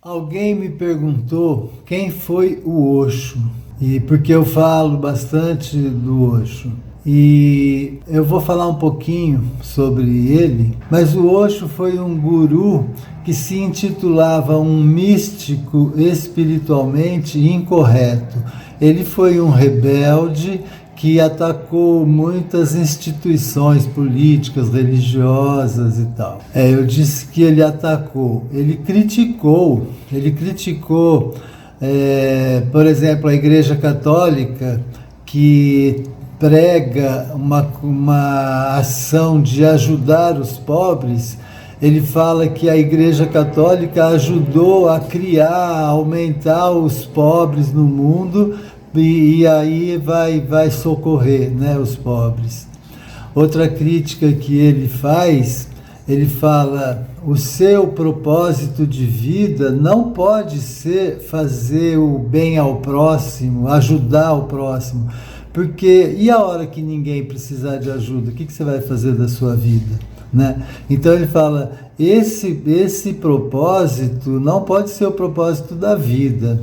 Alguém me perguntou quem foi o Osho, e porque eu falo bastante do Osho. E eu vou falar um pouquinho sobre ele, mas o Osho foi um guru que se intitulava um místico espiritualmente incorreto. Ele foi um rebelde que atacou muitas instituições políticas, religiosas e tal. Eu disse que ele atacou, ele criticou, por exemplo, a Igreja Católica, que prega uma ação de ajudar os pobres. Ele fala que a Igreja Católica ajudou a criar, a aumentar os pobres no mundo, e aí vai socorrer, né, os pobres. Outra crítica que ele faz, ele fala: o seu propósito de vida não pode ser fazer o bem ao próximo, ajudar o próximo, porque e a hora que ninguém precisar de ajuda, o que você vai fazer da sua vida? Né? Então ele fala, esse propósito não pode ser o propósito da vida.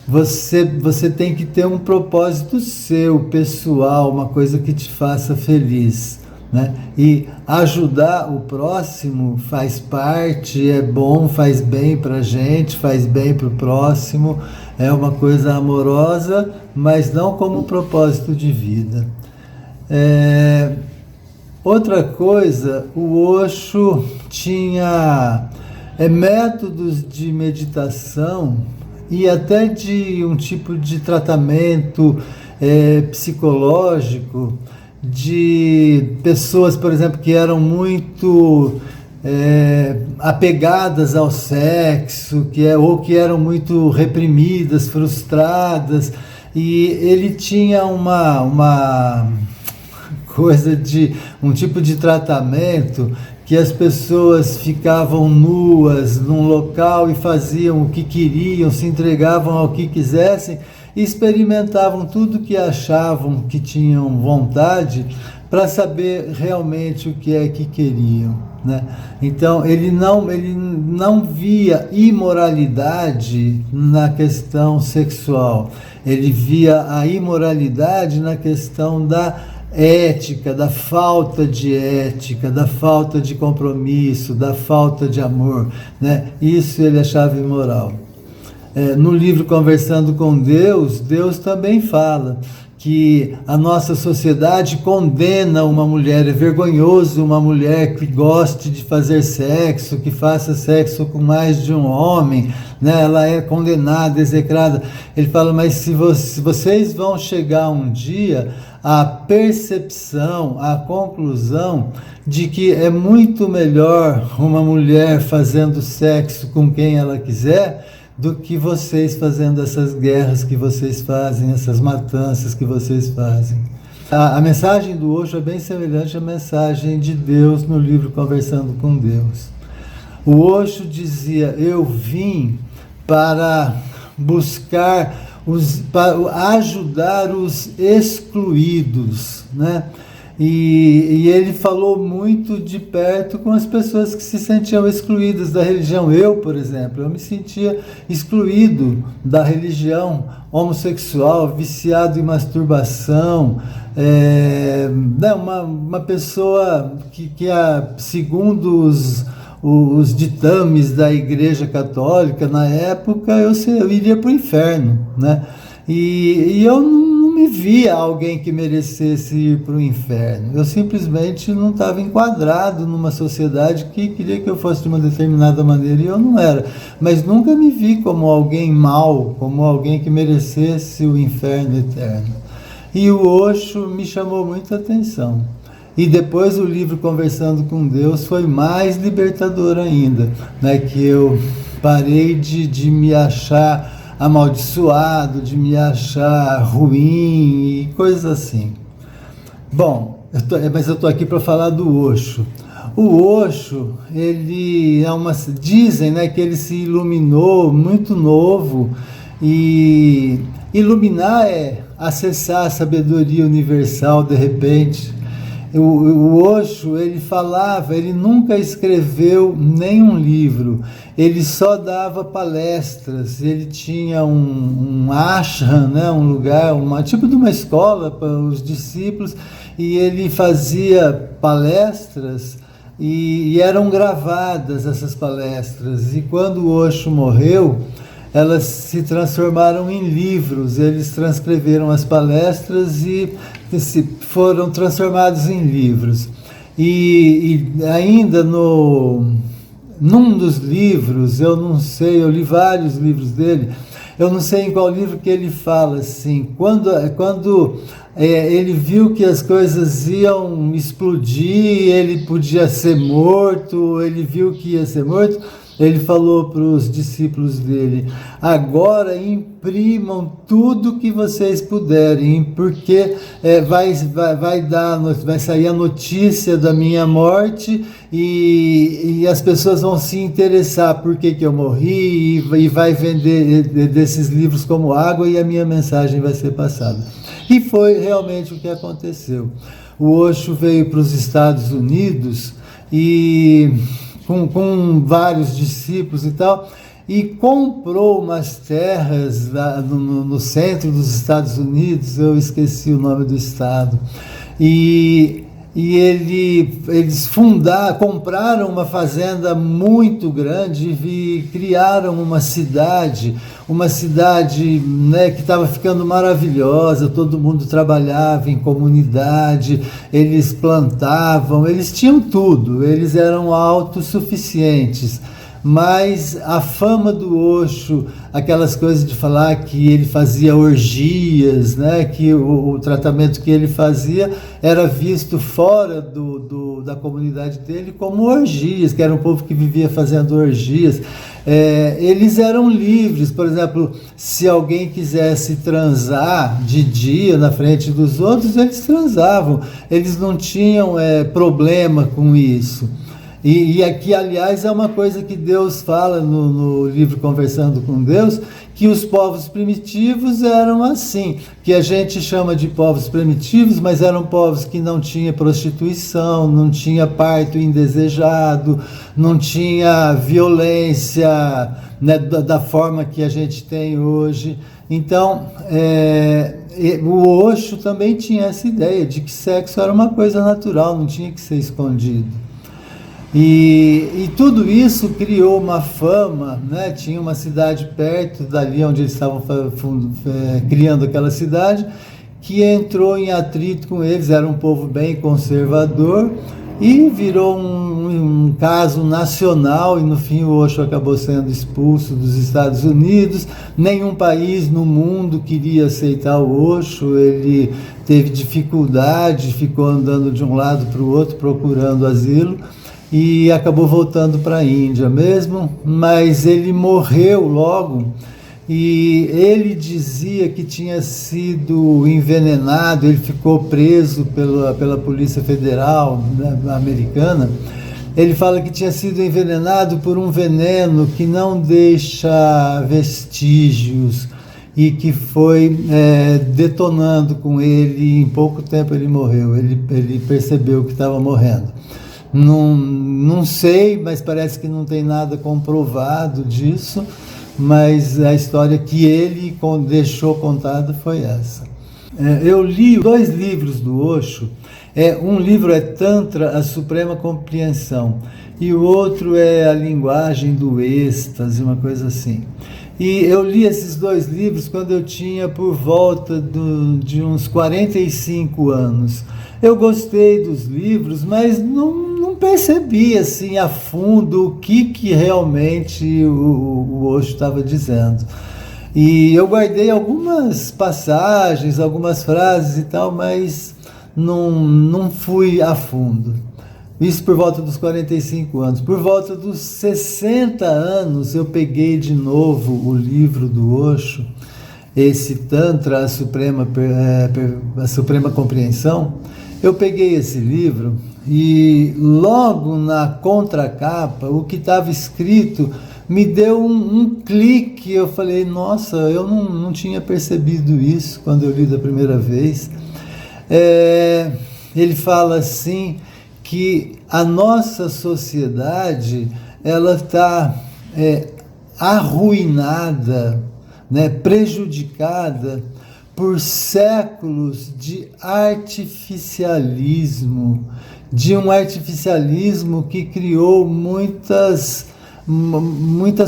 Você tem que ter um propósito seu, pessoal, uma coisa que te faça feliz, né? E ajudar o próximo faz parte, é bom, faz bem para a gente, faz bem para o próximo, é uma coisa amorosa, mas não como propósito de vida. Outra coisa, o Osho tinha métodos de meditação e até de um tipo de tratamento psicológico de pessoas, por exemplo, que eram muito apegadas ao sexo, ou que eram muito reprimidas, frustradas, e ele tinha uma coisa de um tipo de tratamento que as pessoas ficavam nuas num local e faziam o que queriam, se entregavam ao que quisessem e experimentavam tudo que achavam que tinham vontade para saber realmente o que é que queriam, né? Então ele não via imoralidade na questão sexual, ele via a imoralidade na questão da ética, da falta de ética, da falta de compromisso, da falta de amor, né? Isso ele achava imoral. No livro Conversando com Deus, Deus também fala que a nossa sociedade condena uma mulher, é vergonhoso uma mulher que goste de fazer sexo, que faça sexo com mais de um homem, né? Ela é condenada, execrada. Ele fala, mas se vocês vão chegar um dia à percepção, à conclusão de que é muito melhor uma mulher fazendo sexo com quem ela quiser do que vocês fazendo essas guerras que vocês fazem, essas matanças que vocês fazem. A mensagem do Osho é bem semelhante à mensagem de Deus no livro Conversando com Deus. O Osho dizia, eu vim para buscar, para ajudar os excluídos, né? E ele falou muito de perto com as pessoas que se sentiam excluídas da religião. Eu, por exemplo, eu me sentia excluído da religião homossexual, viciado em masturbação, uma pessoa que segundo os ditames da Igreja Católica, na época, eu iria para o inferno, né? E eu não me via alguém que merecesse ir para o inferno. Eu simplesmente não estava enquadrado numa sociedade que queria que eu fosse de uma determinada maneira e eu não era. Mas nunca me vi como alguém mau, como alguém que merecesse o inferno eterno. E o Osho me chamou muita atenção. E depois o livro Conversando com Deus foi mais libertador ainda, né? Que eu parei de me achar amaldiçoado, de me achar ruim e coisas assim. Bom, mas eu estou aqui para falar do Osho. O Osho, ele dizem, né, que ele se iluminou muito novo, e iluminar é acessar a sabedoria universal de repente. O Osho, ele falava, ele nunca escreveu nenhum livro, ele só dava palestras, ele tinha um ashram, né, um lugar, tipo de uma escola para os discípulos, e ele fazia palestras e eram gravadas essas palestras, e quando o Osho morreu, elas se transformaram em livros, eles transcreveram as palestras e foram transformados em livros. E ainda num dos livros, eu não sei, eu li vários livros dele, eu não sei em qual livro que ele fala assim, quando ele viu que as coisas iam explodir, ele podia ser morto, ele viu que ia ser morto, ele falou para os discípulos dele: agora imprimam tudo que vocês puderem, porque vai sair a notícia da minha morte e as pessoas vão se interessar por que eu morri e vai vender desses livros como água e a minha mensagem vai ser passada. E foi realmente o que aconteceu. O Osho veio para os Estados Unidos e com vários discípulos e tal, e comprou umas terras no centro dos Estados Unidos, eu esqueci o nome do estado, e eles compraram uma fazenda muito grande e criaram uma cidade, né, que estava ficando maravilhosa, todo mundo trabalhava em comunidade, eles plantavam, eles tinham tudo, eles eram autossuficientes. Mas a fama do Osho, aquelas coisas de falar que ele fazia orgias, né, que o tratamento que ele fazia era visto fora da comunidade dele como orgias, que era um povo que vivia fazendo orgias. Eles eram livres, por exemplo, se alguém quisesse transar de dia na frente dos outros, eles transavam, eles não tinham problema com isso. E aqui, aliás, é uma coisa que Deus fala no livro Conversando com Deus, que os povos primitivos eram assim, que a gente chama de povos primitivos, mas eram povos que não tinha prostituição, não tinha parto indesejado, não tinha violência, né, da forma que a gente tem hoje. Então, o Osho também tinha essa ideia de que sexo era uma coisa natural, não tinha que ser escondido. E tudo isso criou uma fama, né? Tinha uma cidade perto dali onde eles estavam criando aquela cidade, que entrou em atrito com eles, era um povo bem conservador, e virou um caso nacional, e no fim o Osho acabou sendo expulso dos Estados Unidos. Nenhum país no mundo queria aceitar o Osho, ele teve dificuldade, ficou andando de um lado para o outro procurando asilo, e acabou voltando para a Índia mesmo, mas ele morreu logo, e ele dizia que tinha sido envenenado, ele ficou preso pela Polícia Federal, né, americana. Ele fala que tinha sido envenenado por um veneno que não deixa vestígios, e que foi detonando com ele, e em pouco tempo ele morreu, ele percebeu que estava morrendo. Não sei, mas parece que não tem nada comprovado disso, mas a história que ele deixou contada foi essa. Eu li 2 livros do Osho, um livro é Tantra, a Suprema Compreensão, e o outro é A Linguagem do Êxtase, uma coisa assim. E eu li esses 2 livros quando eu tinha por volta de uns 45 anos. Eu gostei dos livros, mas não percebi assim a fundo o que realmente o Osho estava dizendo. E eu guardei algumas passagens, algumas frases e tal, mas não fui a fundo. Isso por volta dos 45 anos. Por volta dos 60 anos, eu peguei de novo o livro do Osho, esse Tantra, a Suprema Compreensão. Eu peguei esse livro e logo na contracapa, o que estava escrito me deu um clique. Eu falei, nossa, eu não tinha percebido isso quando eu li da primeira vez. ele fala assim que a nossa sociedade ela está arruinada, né, prejudicada por séculos de artificialismo, de um artificialismo que criou muitas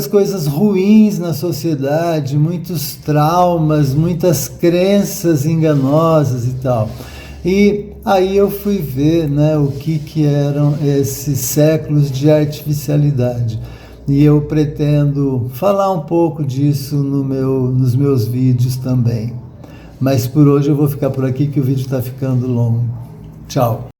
coisas ruins na sociedade, muitos traumas, muitas crenças enganosas e tal. E aí eu fui ver, né, o que eram esses séculos de artificialidade. E eu pretendo falar um pouco disso nos meus vídeos também. Mas por hoje eu vou ficar por aqui que o vídeo está ficando longo. Tchau.